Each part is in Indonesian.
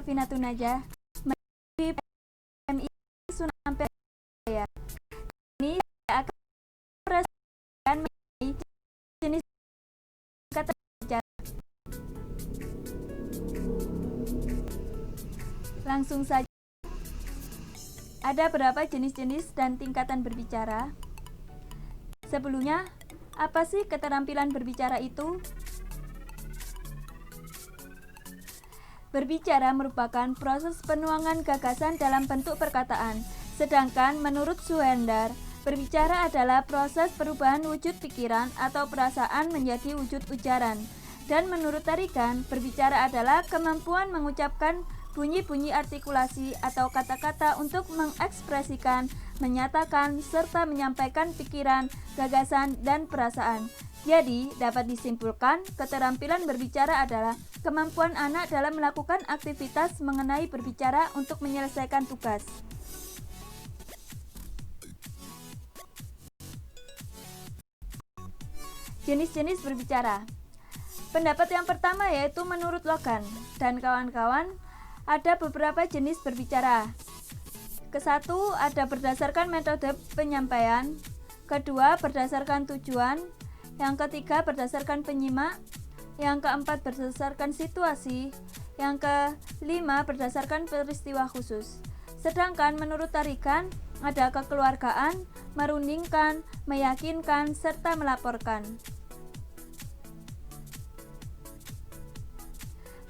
Safinatul Najah melalui PMI Sunan Ampel Jaya. Ini saya akan presentasikan mengenai jenis kata bicara. Langsung saja. Ada berapa jenis-jenis dan tingkatan berbicara? Sebelumnya, apa sih keterampilan berbicara itu? Berbicara merupakan proses penuangan gagasan dalam bentuk perkataan. Sedangkan menurut Suhendar, berbicara adalah proses perubahan wujud pikiran atau perasaan menjadi wujud ujaran. Dan menurut Tarikan, berbicara adalah kemampuan mengucapkan bunyi-bunyi artikulasi atau kata-kata untuk mengekspresikan, menyatakan, serta menyampaikan pikiran, gagasan, dan perasaan. Jadi, dapat disimpulkan, keterampilan berbicara adalah kemampuan anak dalam melakukan aktivitas mengenai berbicara untuk menyelesaikan tugas. Jenis-jenis berbicara. Pendapat yang pertama yaitu menurut Logan dan kawan-kawan, ada beberapa jenis berbicara. Kesatu, ada berdasarkan metode penyampaian. Kedua, berdasarkan tujuan. Yang ketiga, berdasarkan penyimak. Yang keempat, berdasarkan situasi. Yang kelima, berdasarkan peristiwa khusus. Sedangkan menurut Tarikan, ada kekeluargaan, merundingkan, meyakinkan, serta melaporkan.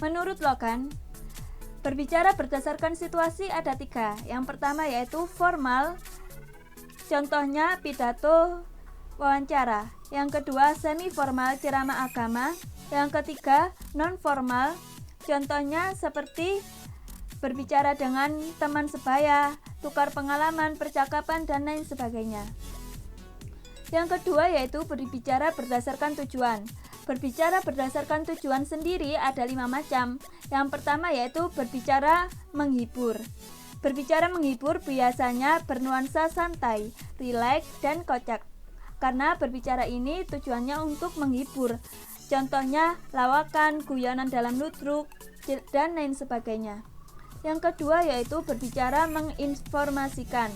Menurut Logan, berbicara berdasarkan situasi ada 3. Yang pertama yaitu formal, contohnya pidato, wawancara. Yang kedua semi formal, ceramah agama. Yang ketiga non formal, contohnya seperti berbicara dengan teman sebaya, tukar pengalaman, percakapan, dan lain sebagainya. Yang kedua yaitu berbicara berdasarkan tujuan. Berbicara berdasarkan tujuan sendiri ada 5 macam. Yang pertama yaitu berbicara menghibur. Berbicara menghibur biasanya bernuansa santai, rileks, dan kocak. Karena berbicara ini tujuannya untuk menghibur. Contohnya lawakan, guyonan dalam ludruk, dan lain sebagainya. Yang kedua yaitu berbicara menginformasikan.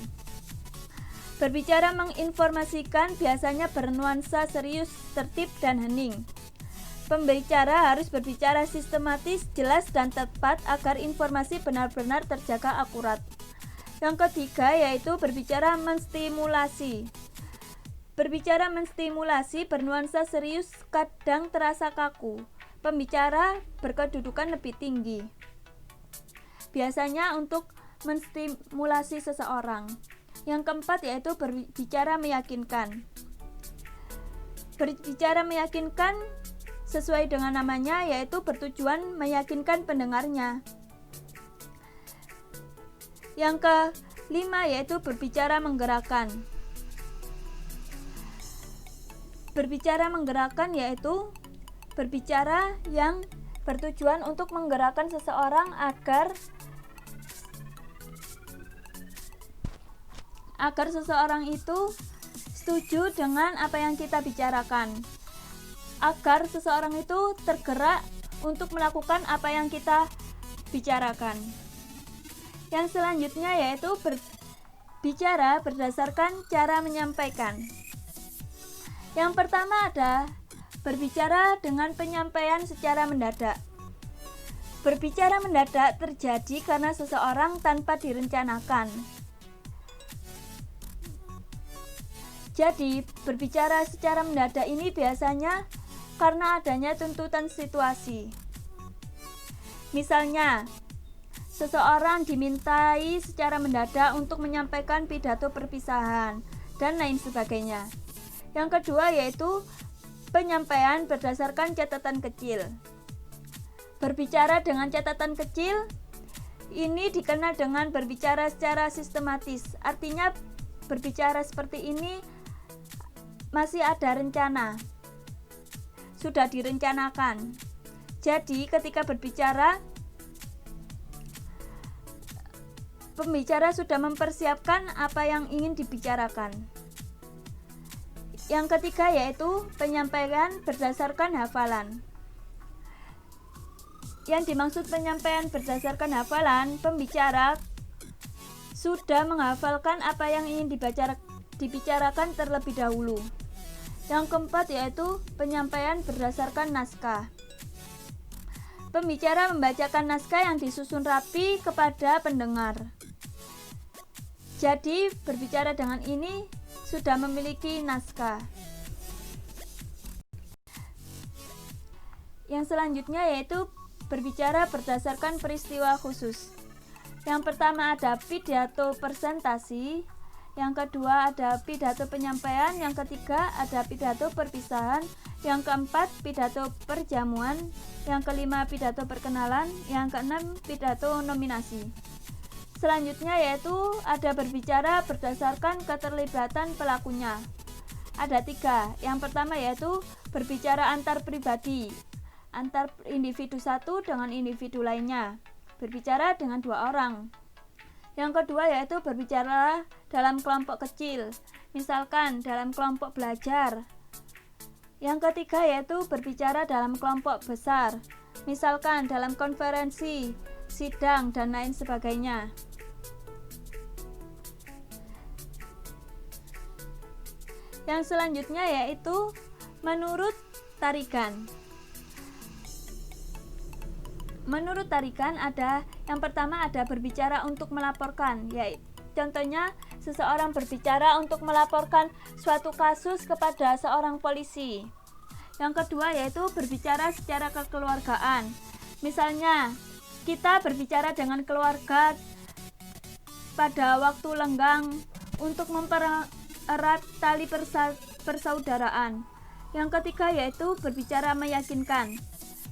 Berbicara menginformasikan biasanya bernuansa serius, tertib, dan hening. Pembicara harus berbicara sistematis, jelas, dan tepat agar informasi benar-benar terjaga akurat. Yang ketiga yaitu berbicara menstimulasi. Berbicara menstimulasi bernuansa serius, kadang terasa kaku. Pembicara berkedudukan lebih tinggi. Biasanya untuk menstimulasi seseorang. Yang keempat yaitu berbicara meyakinkan. Berbicara meyakinkan sesuai dengan namanya yaitu bertujuan meyakinkan pendengarnya. Yang kelima yaitu berbicara menggerakkan. Berbicara menggerakkan yaitu berbicara yang bertujuan untuk menggerakkan seseorang agar seseorang itu setuju dengan apa yang kita bicarakan, agar seseorang itu tergerak untuk melakukan apa yang kita bicarakan. Yang selanjutnya yaitu berbicara berdasarkan cara menyampaikan. Yang pertama ada berbicara dengan penyampaian secara mendadak. Berbicara mendadak terjadi karena seseorang tanpa direncanakan. Jadi, berbicara secara mendadak ini biasanya karena adanya tuntutan situasi. Misalnya, seseorang dimintai secara mendadak untuk menyampaikan pidato perpisahan, dan lain sebagainya. Yang kedua yaitu penyampaian berdasarkan catatan kecil. Berbicara dengan catatan kecil, ini dikenal dengan berbicara secara sistematis. Artinya, berbicara seperti ini masih ada rencana, sudah direncanakan. Jadi ketika berbicara, pembicara sudah mempersiapkan apa yang ingin dibicarakan. Yang ketiga yaitu penyampaian berdasarkan hafalan. Yang dimaksud penyampaian berdasarkan hafalan, pembicara sudah menghafalkan apa yang ingin dibicarakan terlebih dahulu. Yang keempat yaitu penyampaian berdasarkan naskah. Pembicara membacakan naskah yang disusun rapi kepada pendengar. Jadi, berbicara dengan ini sudah memiliki naskah. Yang selanjutnya yaitu berbicara berdasarkan peristiwa khusus. Yang pertama ada pidato presentasi, yang kedua ada pidato penyampaian, yang ketiga ada pidato perpisahan, yang keempat pidato perjamuan, yang kelima pidato perkenalan, yang keenam pidato nominasi. Selanjutnya yaitu ada berbicara berdasarkan keterlibatan pelakunya. Ada 3. Yang pertama yaitu berbicara antar pribadi, antar individu satu dengan individu lainnya, berbicara dengan 2 orang. Yang kedua yaitu berbicara dalam kelompok kecil, misalkan dalam kelompok belajar. Yang ketiga yaitu berbicara dalam kelompok besar, misalkan dalam konferensi, sidang, dan lain sebagainya. Yang selanjutnya yaitu menurut tarikan. Menurut tarikan ada yang pertama ada berbicara untuk melaporkan, yaitu contohnya seseorang berbicara untuk melaporkan suatu kasus kepada seorang polisi. Yang kedua yaitu berbicara secara kekeluargaan. Misalnya, kita berbicara dengan keluarga pada waktu lenggang untuk mempererat tali persaudaraan. Yang ketiga yaitu berbicara meyakinkan.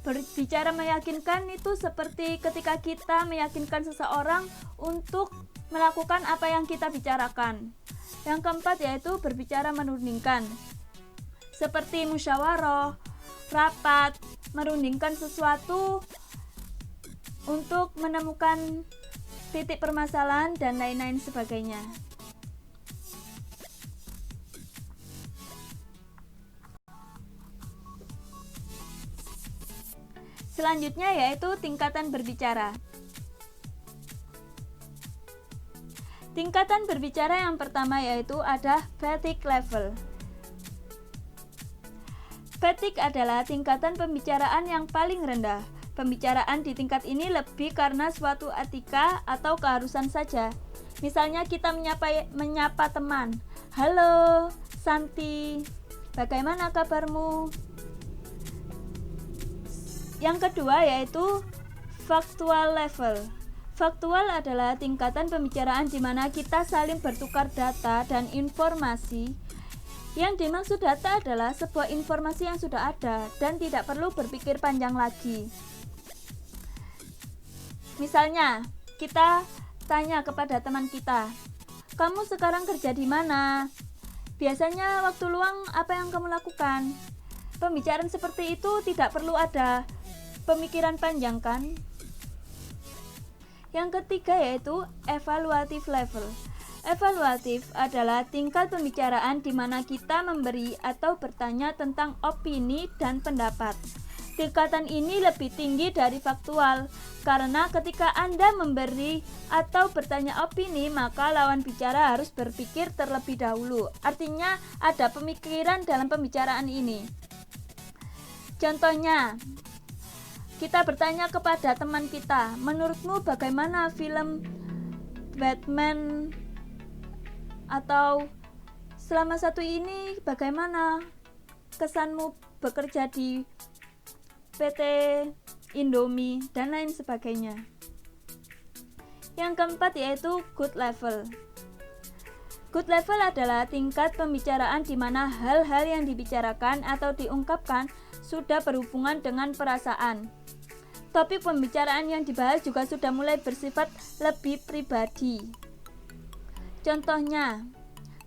Berbicara meyakinkan itu seperti ketika kita meyakinkan seseorang untuk melakukan apa yang kita bicarakan. Yang keempat yaitu berbicara menundingkan. Seperti musyawarah, rapat, merundingkan sesuatu untuk menemukan titik permasalahan dan lain-lain sebagainya. Selanjutnya yaitu tingkatan berbicara. Tingkatan berbicara yang pertama yaitu ada fatigue level. Fatigue adalah tingkatan pembicaraan yang paling rendah. Pembicaraan di tingkat ini lebih karena suatu etika atau keharusan saja. Misalnya kita menyapa teman. Halo, Santi, bagaimana kabarmu? Yang kedua yaitu factual level. Faktual adalah tingkatan pembicaraan di mana kita saling bertukar data dan informasi. Yang dimaksud data adalah sebuah informasi yang sudah ada dan tidak perlu berpikir panjang lagi. Misalnya, kita tanya kepada teman kita, "Kamu sekarang kerja di mana? Biasanya waktu luang apa yang kamu lakukan?" Pembicaraan seperti itu tidak perlu ada pemikiran panjang, kan? Yang ketiga yaitu evaluative level. Evaluatif adalah tingkat pembicaraan di mana kita memberi atau bertanya tentang opini dan pendapat. Tingkatan ini lebih tinggi dari faktual, karena ketika Anda memberi atau bertanya opini, maka lawan bicara harus berpikir terlebih dahulu. Artinya ada pemikiran dalam pembicaraan ini. Contohnya, kita bertanya kepada teman kita, "Menurutmu bagaimana film Batman?" Atau "Selama satu ini bagaimana kesanmu bekerja di PT Indomie?" dan lain sebagainya. Yang keempat yaitu good level. Good level adalah tingkat pembicaraan di mana hal-hal yang dibicarakan atau diungkapkan sudah berhubungan dengan perasaan. Topik pembicaraan yang dibahas juga sudah mulai bersifat lebih pribadi. Contohnya,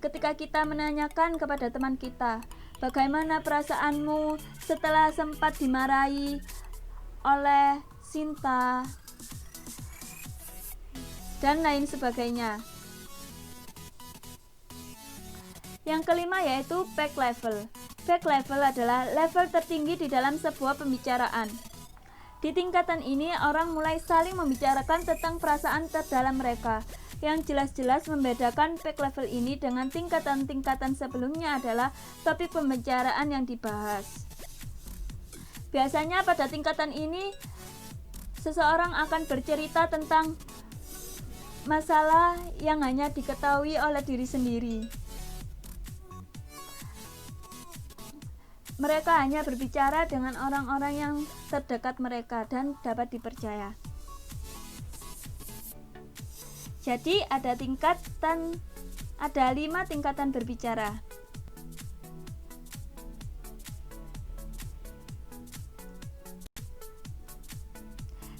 ketika kita menanyakan kepada teman kita, "Bagaimana perasaanmu setelah sempat dimarahi oleh Sinta?" dan lain sebagainya. Yang kelima yaitu fact level. Fact level adalah level tertinggi di dalam sebuah pembicaraan. Di tingkatan ini, orang mulai saling membicarakan tentang perasaan terdalam mereka. Yang jelas-jelas membedakan peak level ini dengan tingkatan-tingkatan sebelumnya adalah topik pembicaraan yang dibahas. Biasanya pada tingkatan ini, seseorang akan bercerita tentang masalah yang hanya diketahui oleh diri sendiri. Mereka hanya berbicara dengan orang-orang yang terdekat mereka dan dapat dipercaya. Jadi ada 5 tingkatan berbicara.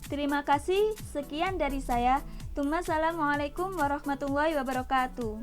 Terima kasih, sekian dari saya. Assalamualaikum warahmatullahi wabarakatuh.